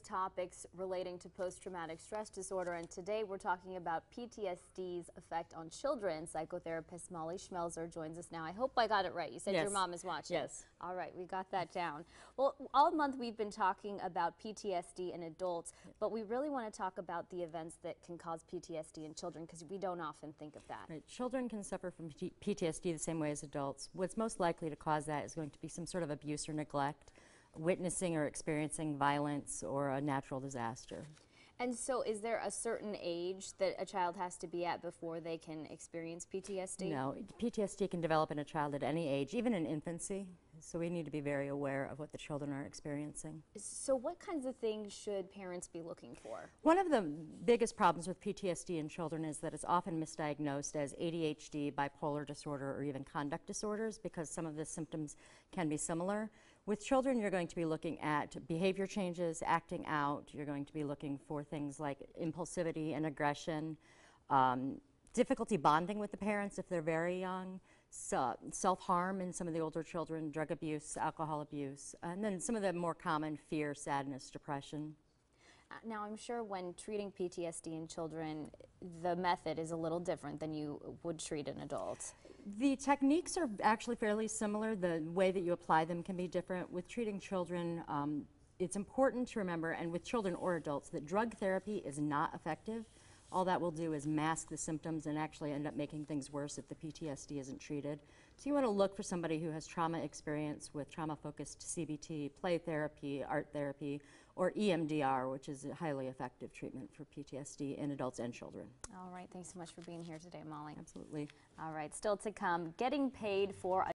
topics relating to post-traumatic stress disorder, and today we're talking about PTSD's effect on children. Psychotherapist Molly Schmelzer joins us now. I hope I got it right. You said your mom is watching. Yes. All right, we got that down. Well, all month we've been talking about PTSD in adults, but we really want to talk about the events that can cause PTSD in children because we don't often think of that. Right. Children can suffer from PTSD the same way as adults. What's most likely to cause that is going to be some sort of abuse or neglect, witnessing or experiencing violence, or a natural disaster. And so is there a certain age that a child has to be at before they can experience PTSD? No, PTSD can develop in a child at any age, even in infancy. So we need to be very aware of what the children are experiencing. So what kinds of things should parents be looking for? One of the biggest problems with PTSD in children is that it's often misdiagnosed as ADHD, bipolar disorder, or even conduct disorders because some of the symptoms can be similar. With children, you're going to be looking at behavior changes, acting out. You're going to be looking for things like impulsivity and aggression, difficulty bonding with the parents if they're very young, self-harm in some of the older children, drug abuse, alcohol abuse, and then some of the more common fear, sadness, depression. Now, I'm sure when treating PTSD in children, the method is a little different than you would treat an adult. The techniques are actually fairly similar. The way that you apply them can be different. With treating children, it's important to remember, and with children or adults, that drug therapy is not effective. All that will do is mask the symptoms and actually end up making things worse if the PTSD isn't treated. So you want to look for somebody who has trauma experience with trauma-focused CBT, play therapy, art therapy, or EMDR, which is a highly effective treatment for PTSD in adults and children. All right, thanks so much for being here today, Molly. Absolutely. All right, still to come, getting paid for a